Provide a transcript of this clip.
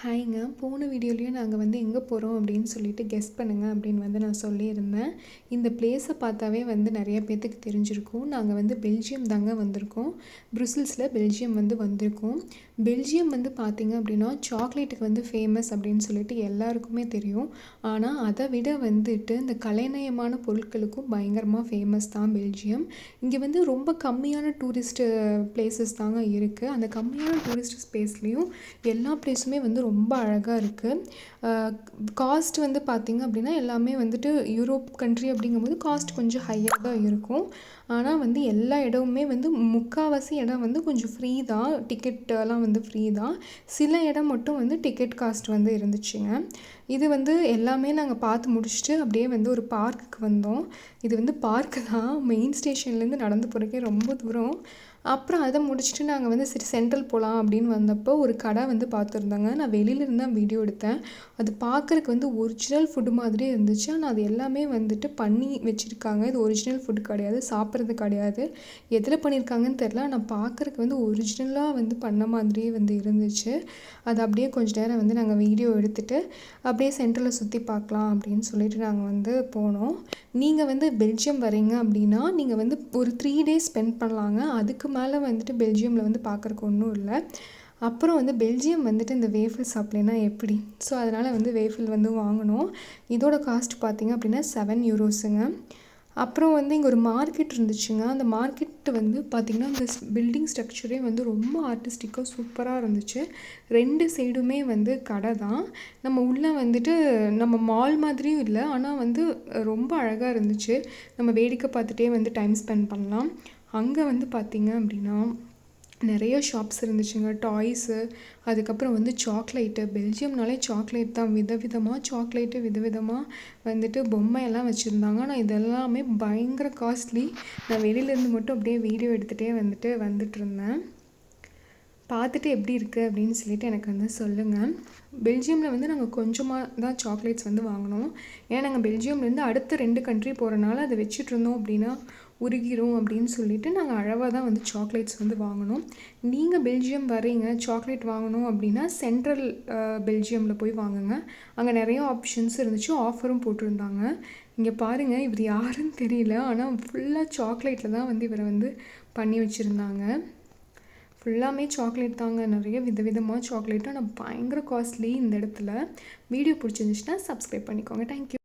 ஹாய்ங்க. போன வீடியோலயே நாங்க வந்து எங்க போறோம் அப்படின்னு சொல்லிட்டு கெஸ் பண்ணுங்க அப்படின்னு வந்து நான் சொல்லியிருந்தேன். இந்த பிளேஸை பார்த்தாவே வந்து நெறைய பேத்துக்கு தெரிஞ்சிருக்கும். நாங்க வந்து பெல்ஜியம் தாங்க வந்திருக்கோம். ப்ருசல்ஸில் பெல்ஜியம் வந்து வந்திருக்கோம். பெல்ஜியம் வந்து பார்த்தீங்க அப்படின்னா, சாக்லேட்டுக்கு வந்து ஃபேமஸ் அப்படின்னு சொல்லிட்டு எல்லாருக்குமே தெரியும். ஆனா, அதை விட வந்துட்டு இந்த கலைநயமான பொருட்களுக்கும் பயங்கரமா ஃபேமஸ் தான் பெல்ஜியம். இங்கே வந்து ரொம்ப கம்மியான டூரிஸ்ட்டு பிளேஸஸ் தாங்க இருக்குது. அந்த கம்மியான டூரிஸ்ட் ஸ்பேஸ்லேயும் எல்லா பிளேஸுமே வந்து ரொம்ப அழகாக இருக்குது. காஸ்ட் வந்து பார்த்திங்க அப்படின்னா எல்லாமே வந்துட்டு யூரோப் கண்ட்ரி அப்படிங்கும்போது காஸ்ட் கொஞ்சம் ஹையாக தான் இருக்கும். ஆனால் வந்து எல்லா இடமுமே வந்து முக்கால்வாசி இடம் வந்து கொஞ்சம் ஃப்ரீ தான். டிக்கெட்டெல்லாம் வந்து ஃப்ரீ தான். சில இடம் மட்டும் வந்து டிக்கெட் காஸ்ட் வந்து இருந்துச்சுங்க. இது வந்து எல்லாமே நாங்கள் பார்த்து முடிச்சுட்டு அப்படியே வந்து ஒரு பார்க்குக்கு வந்தோம். இது வந்து பார்க்கு தான். மெயின் ஸ்டேஷன்லேருந்து நடந்து போகிறக்கே ரொம்ப தூரம். அப்புறம் அதை முடிச்சுட்டு நாங்கள் வந்து சரி சென்ட்ரல் போகலாம் அப்படின்னு வந்தப்போ ஒரு கடை வந்து பார்த்துருந்தாங்க. நான் வெளியிலேருந்து தான் வீடியோ எடுத்தேன். அது பார்க்குறக்கு வந்து ஒரிஜினல் ஃபுட்டு மாதிரியே இருந்துச்சு. ஆனால் அது எல்லாமே வந்துட்டு பண்ணி வச்சுருக்காங்க. இது ஒரிஜினல் ஃபுட் கிடையாது, சாப்பிட்றது கிடையாது. எதில் பண்ணியிருக்காங்கன்னு தெரில. ஆனால் பார்க்குறக்கு வந்து ஒரிஜினலாக வந்து பண்ண மாதிரியே வந்து இருந்துச்சு. அது அப்படியே கொஞ்ச நேரம் வந்து நாங்கள் வீடியோ எடுத்துகிட்டு அப்படியே சென்ட்ரலில் சுற்றி பார்க்கலாம் அப்படின்னு சொல்லிட்டு நாங்கள் வந்து போனோம். நீங்கள் வந்து பெல்ஜியம் வரீங்க அப்படின்னா நீங்கள் வந்து ஒரு 3 டேஸ் ஸ்பெண்ட் பண்ணலாங்க. அதுக்கு மேலே வந்துட்டு பெல்ஜியமில் வந்து பார்க்குறக்கு ஒன்றும் இல்லை. அப்புறம் வந்து பெல்ஜியம் வந்துட்டு இந்த வேஃபில் சாப்பிட்லேன்னா எப்படி? ஸோ அதனால் வந்து வேஃபில் வந்து வாங்கினோம். இதோட காஸ்ட் பார்த்திங்க அப்படின்னா 7 யூரோஸுங்க. அப்புறம் வந்து இங்கே ஒரு மார்க்கெட் இருந்துச்சுங்க. அந்த மார்க்கெட் வந்து பார்த்திங்கன்னா இந்த பில்டிங் ஸ்ட்ரக்சரே வந்து ரொம்ப ஆர்டிஸ்டிக்காக சூப்பராக இருந்துச்சு. 2 சைடுமே வந்து கடை தான். நம்ம உள்ளே வந்துட்டு நம்ம மால் மாதிரியும் இல்லை, ஆனால் வந்து ரொம்ப அழகாக இருந்துச்சு. நம்ம வேடிக்கை பார்த்துட்டே வந்து டைம் ஸ்பெண்ட் பண்ணலாம். அங்கே வந்து பார்த்திங்க அப்படின்னா நிறைய ஷாப்ஸ் இருந்துச்சுங்க. டாய்ஸு, அதுக்கப்புறம் வந்து சாக்லேட்டு. பெல்ஜியம்னாலே சாக்லேட் தான். விதவிதமாக சாக்லேட்டு, விதவிதமாக வந்துட்டு பொம்மையெல்லாம் வச்சுருந்தாங்க. ஆனால் இதெல்லாமே பயங்கர காஸ்ட்லி. நான் வெளியிலேருந்து மட்டும் அப்படியே வீடியோ எடுத்துகிட்டே வந்துட்டுருந்தேன். பார்த்துட்டு எப்படி இருக்குது அப்படின்னு சொல்லிட்டு எனக்கு வந்து சொல்லுங்கள். பெல்ஜியமில் வந்து நாங்கள் கொஞ்சமாக தான் சாக்லேட்ஸ் வந்து வாங்கினோம். ஏன்னா நாங்கள் பெல்ஜியம்லேருந்து அடுத்த 2 கண்ட்ரி போகிறனால அதை வச்சுட்ருந்தோம் அப்படின்னா உருகிரும் அப்படின்னு சொல்லிட்டு நாங்கள் அளவாக தான் வந்து சாக்லேட்ஸ் வந்து வாங்கினோம். நீங்கள் பெல்ஜியம் வரீங்க, சாக்லேட் வாங்கணும் அப்படின்னா சென்ட்ரல் பெல்ஜியமில் போய் வாங்குங்க. அங்கே நிறைய ஆப்ஷன்ஸ் இருந்துச்சு, ஆஃபரும் போட்டிருந்தாங்க. இங்கே பாருங்கள், இவர் யாருன்னு தெரியல, ஆனால் ஃபுல்லாக சாக்லேட்டில் தான் வந்து இவரை வந்து பண்ணி வச்சுருந்தாங்க. ஃபுல்லாமே சாக்லேட் தாங்க. நிறைய விதவிதமாக சாக்லேட்டு. ஆனால் பயங்கர காஸ்ட்லி இந்த இடத்துல. வீடியோ பிடிச்சிருந்துச்சுன்னா சப்ஸ்கிரைப் பண்ணிக்கோங்க. தேங்க்யூ.